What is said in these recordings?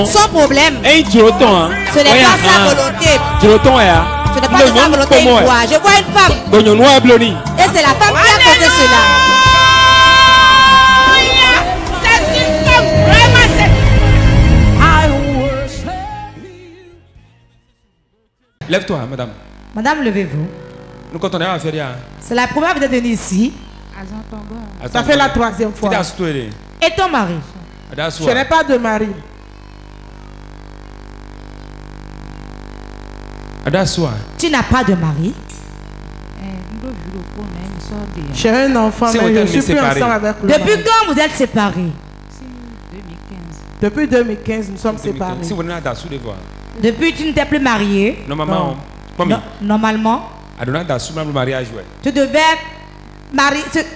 Son problème. Ce n'est pas sa volonté. Ce n'est pas de sa volonté. Je vois une femme. Et c'est la femme qui a causé cela. Lève-toi, madame. Madame, levez-vous. Nous continuons à faire. C'est la première fois que vous êtes venue ici. Ça fait la troisième fois. Et ton mari? Je n'ai pas de mari. Tu n'as pas de mari? J'ai un enfant, mais je ne suis plus ensemble avec lui. Depuis quand vous êtes séparés? Depuis 2015, nous sommes séparés. Depuis tu n'étais plus marié? Normalement. Normalement. Tu devais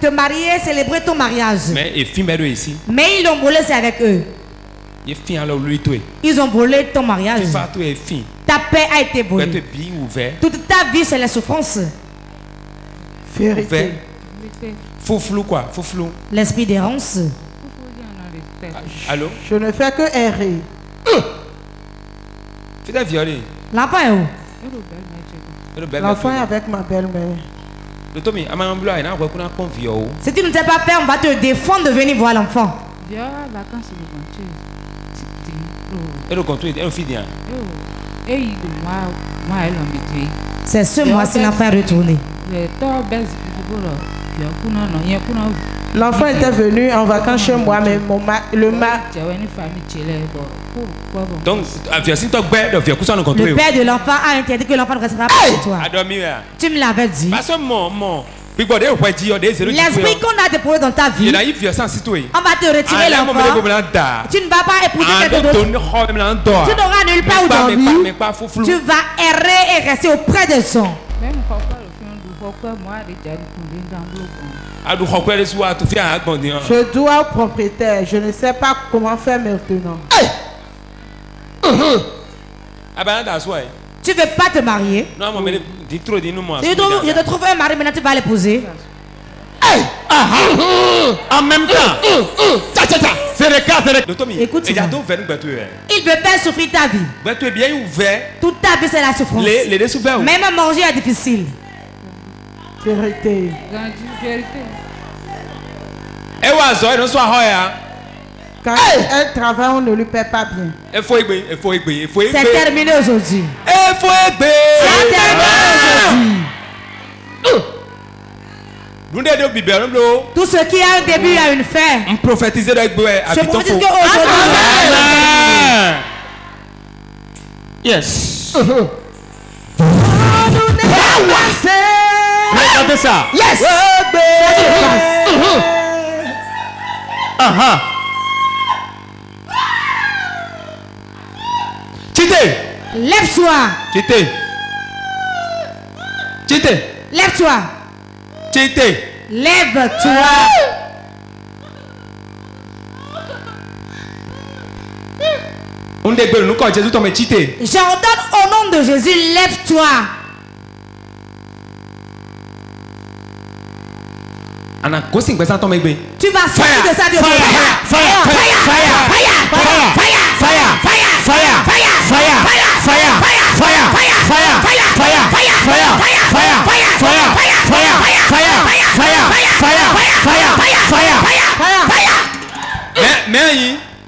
te marier, célébrer ton mariage. Mais ils l'ont volé, c'est avec eux. Ils ont volé ton mariage. Ta paix a été volée. Toute ta vie, c'est la souffrance. Vérité. Fou quoi? Fou. L'esprit d'errance. Allô? Je ne fais que errer. L'enfant est où? L'enfant est avec ma belle-mère. Si tu ne sais pas faire, on va te défendre de venir voir l'enfant. C'est ce mois-ci l'enfant est retourné. L'enfant était venu en vacances chez moi, mais donc, le père de l'enfant a interdit que l'enfant ne restera pas chez toi. Tu me l'avais dit. L'esprit qu'on a déposé dans ta vie, on va te retirer l'enfant. Tu ne vas pas épouser quelqu'un d'autre. Tu n'auras nulle part où dormir. Tu vas errer et rester auprès de son. Je dois au propriétaire. Je ne sais pas comment faire maintenant. Tu veux pas te marier? Je te trouve un mari, maintenant tu vas l'épouser. En même temps. Écoute, il veut faire souffrir ta vie. Toute ta vie c'est la souffrance. Même manger est difficile. Vérité. Quand elle travaille, on ne lui paie pas bien. C'est terminé aujourd'hui. C'est terminé aujourd'hui. Tout ce qui a un début a une fin. Je prophétise qu'aujourd'hui. Yes. Regardez ça. Yes. Lève-toi. Lève-toi. Lève-toi. J'ordonne au nom de Jésus, lève-toi. Tu vas sortir de ça de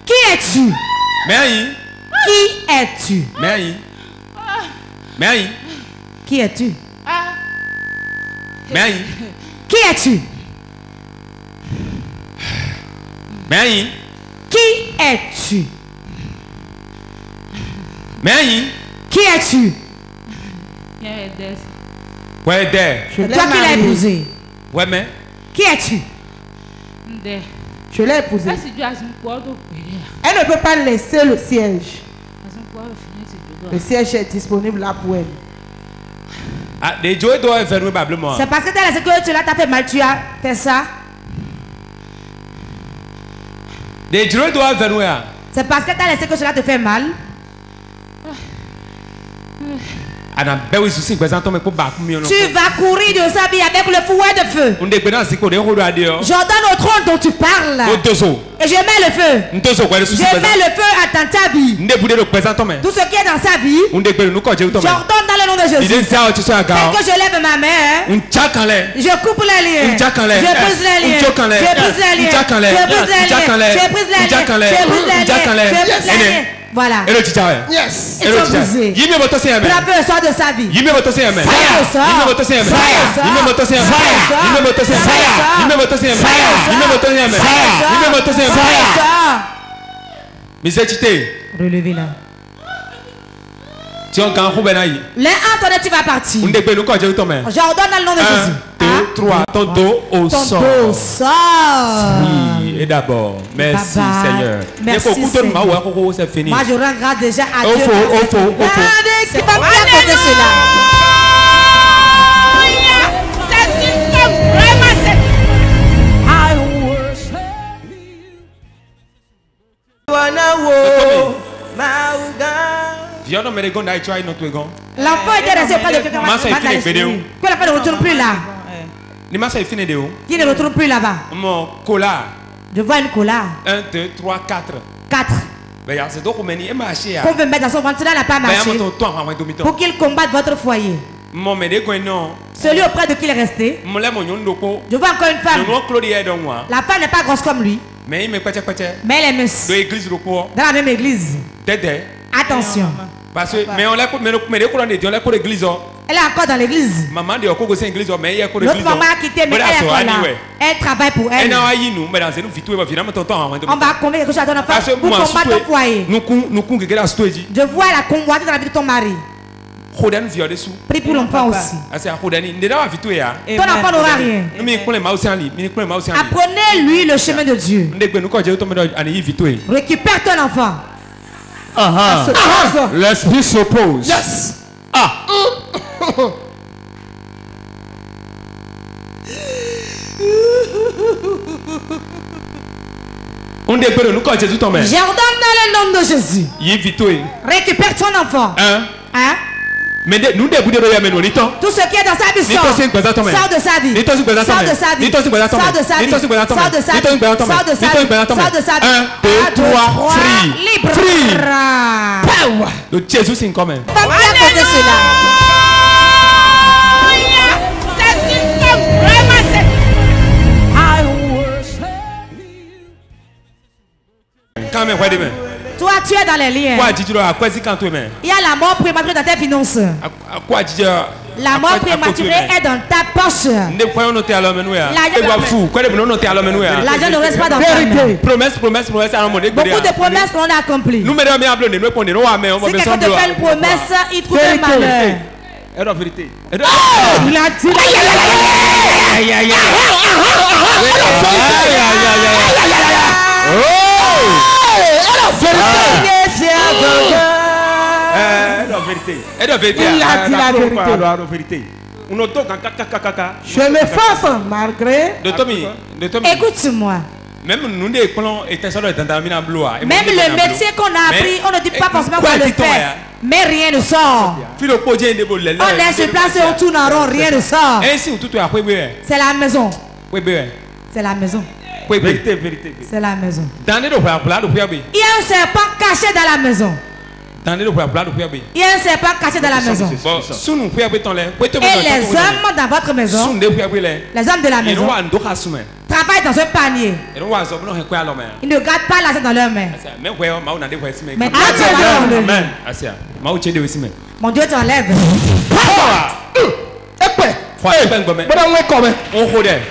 Qui es-tu? Qui es-tu? Qui es-tu? Qui es-tu? Qui es-tu? Qui es-tu? Toi qui l'as épousé. Qui es-tu? Je l'ai épousée. Elle ne peut pas laisser le siège. Le siège est disponible là pour elle. C'est parce que tu as laissé que cela t'a fait mal, tu as fait ça. C'est parce que tu as laissé que cela te fait mal. Tu vas courir de sa vie avec le fouet de feu. J'ordonne au trône dont tu parles. Et je mets le feu. Je mets le feu à ta vie. Tout ce qui est dans sa vie. J'ordonne dans le nom de Jésus. Dès que je lève ma main, je coupe les liens. Je brise les liens. Je brise les liens. Je brise les liens. Je brise les liens. Je brise les liens. Voilà. Yes. Ils sont brisés. La peur sort de sa vie. Relevez-la. Les un tu vas partir. J'ordonne dans le nom de Jésus. 1, 2, 3, ton dos au sol. Oui, et d'abord, merci Seigneur. Merci Seigneur. Moi je rends grâce déjà à Dieu. C'est pas bien pour cela. L'enfant était resté auprès de quelqu'un. Que l'enfant ne retourne plus là. Qui ne retourne plus là-bas. Je vois une cola. 1, 2, 3, 4. 4. Qu'on veut mettre dans son ventre, n'a pas marché. Pour qu'il combatte votre foyer. Celui auprès de qui il est resté. Je vois encore une femme. La femme n'est pas grosse comme lui. Mais elle est mince. Dans la même église. Attention. Parce que, mais on l'a l'église. Elle est encore dans l'église. L'autre maman a quitté, mais elle est encore là. Elle travaille pour elle. On va convaincre quelque chose à ton enfant pour combattre ton foyer. Je vois la convoitise dans la vie de ton mari. Prie pour l'enfant aussi. Ton enfant n'aura rien. Apprenez-lui le chemin de Dieu. Récupère ton enfant. L'esprit s'oppose. Yes. J'ordonne dans le nom de Jésus. Récupère ton enfant. Mais nous tout ce qui est dans sa vie sort de sa vie. Sort de sa vie. Sort de sa vie. Sort de sa vie. Sort de sa vie. Sort de sa vie. Sort de sa vie. 1, 2, 3, free. Power. Le Jésus c'est comme. Pas bien pour cela. Quand même, toi, tu es dans les liens. Il y a la mort prématurée dans tes finances. La mort prématurée est dans ta poche. L'argent ne reste pas dans ta main. Promesse. Beaucoup de promesses on a accomplies. Si quelqu'un te fait une promesse, il trouve un malheur. Il a vérité. Il a dit. Elle a vérité. Il a dit la vérité. Je m'efforce malgré. Écoute-moi. Même le métier qu'on a appris, on ne dit pas forcément qu'on le fait. Mais rien ne sort. On est sur place et on tourne en rond, rien ne sort. C'est la maison. C'est la maison. Vérité. C'est la maison. Il y a un serpent caché dans la maison. Il y a un serpent caché dans la maison. Et les hommes dans votre maison, les hommes de la maison, travaillent dans un panier. Ils ne gardent pas l'argent dans leurs mains. Mais mon Dieu t'enlève.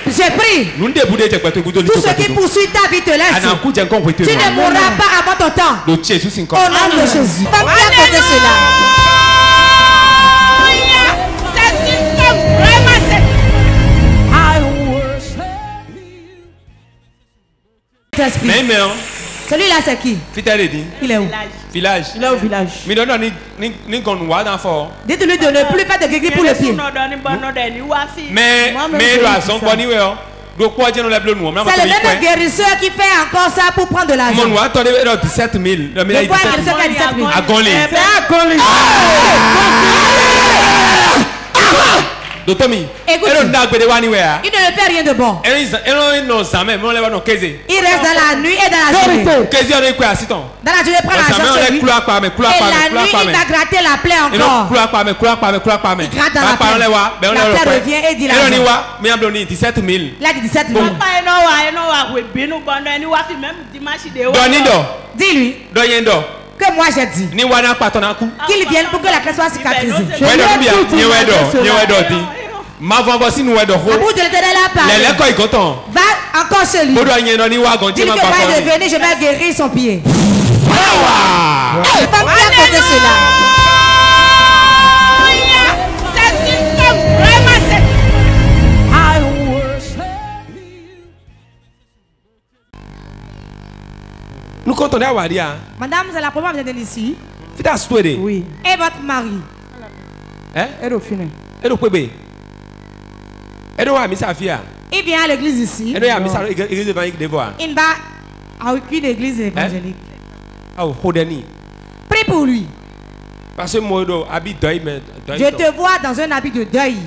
J'ai pris. Tout ce qui poursuit ta vie te laisse. Tu ne mourras pas avant ton temps. Au nom de Jésus. Pas bien de cela. Celui-là c'est qui? Il est où? Village. Il est au village. Dites-lui de ne plus faire de gris pour le pied. Mais c'est le même guérisseur qui fait encore ça pour prendre de l'argent. Le guérisseur qui a 17 000. Écoute. Il ne fait rien de bon. Il reste dans la nuit et dans la journée. Dans la journée, il prend l'argent sur lui. Et la nuit, il va gratter la plaie encore. Il gratte dans la plaie. La plaie revient et dit l'argent. Il a dit 17 000. Dis-lui que moi j'ai dit qu'il vienne pour que la plaie soit cicatrisée. La bouche de l'Éternel a parlé. Va encore chez lui. Dis-lui que va devenir, je vais guérir son pied. Pas bien compter cela. Nous comptons à Wadia. Madame, c'est la première fois que vous êtes ici. Oui. Et votre mari. Hein? Il vient à l'église ici. Il ne va à aucune église évangélique. Prie pour lui. Parce que je te vois dans un habit de deuil.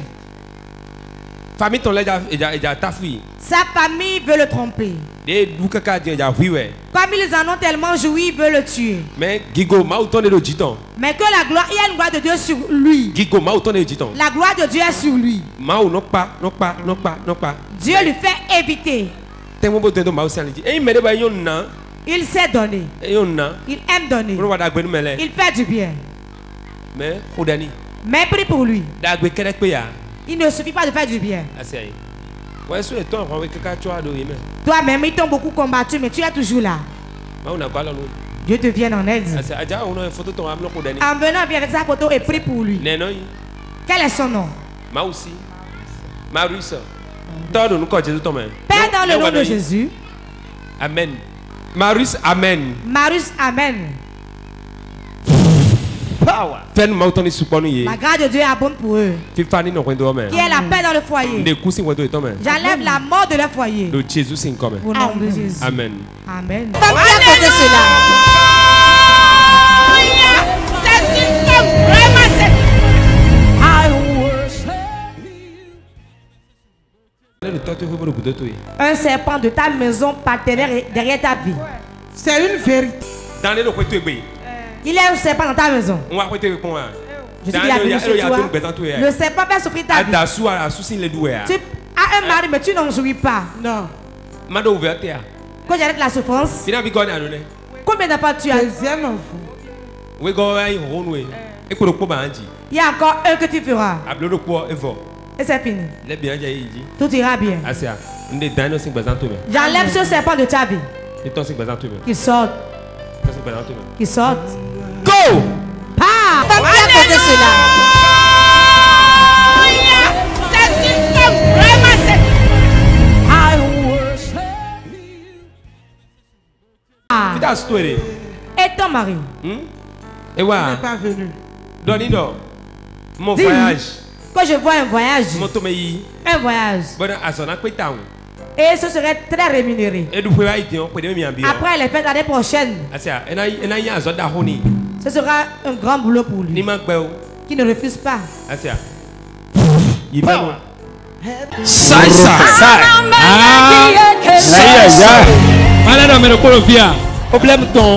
Sa famille veut le tromper. Comme ils en ont tellement joui, ils veulent le tuer. Mais que la gloire, il y a une gloire de Dieu sur lui. La gloire de Dieu est sur lui. Dieu lui fait éviter. Il sait donner. Il aime donner. Il fait du bien. Mais prie pour lui. Il ne suffit pas de faire du bien. Toi-même, ils t'ont beaucoup combattu, mais tu es toujours là. Dieu te vient en aide. En venant, viens avec sa photo et prie pour lui. Quel est son nom? Père, dans le nom de Jésus. Amen. Marius, amen. Marius, amen. La grâce de Dieu est abonde pour eux. Qui est la paix dans le foyer. J'enlève la mort de leur foyer. Au nom de Jésus. Amen. Amen. Pas bien compter cela. Un serpent de ta maison partenaire derrière ta vie. C'est une vérité. Il est un serpent dans ta maison. Je suis venu chez toi. Le serpent fait souffrir ta vie. Tu as un mari, mais tu n'en jouis pas. Non. Quand j'arrête la souffrance, combien d'enfants tu as? Deuxième enfant. Il y a encore un que tu feras. Et c'est fini. Tout ira bien. J'enlève ce serpent de ta vie. Qu'il sorte. Qu'il sorte. Go! Pas bien compter cela. Et ton mari? Il n'est pas venu. Mon voyage. Quand je vois un voyage. Un voyage. Et ce serait très rémunéré. Après les fêtes l'année prochaine. Ce sera un grand boulot pour lui. Qui ne refuse pas.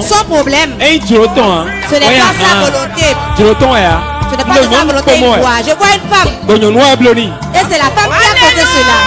Son problème. Ce n'est pas sa volonté. Ce n'est pas de sa volonté. Je vois une femme. Et c'est la femme qui a causé cela.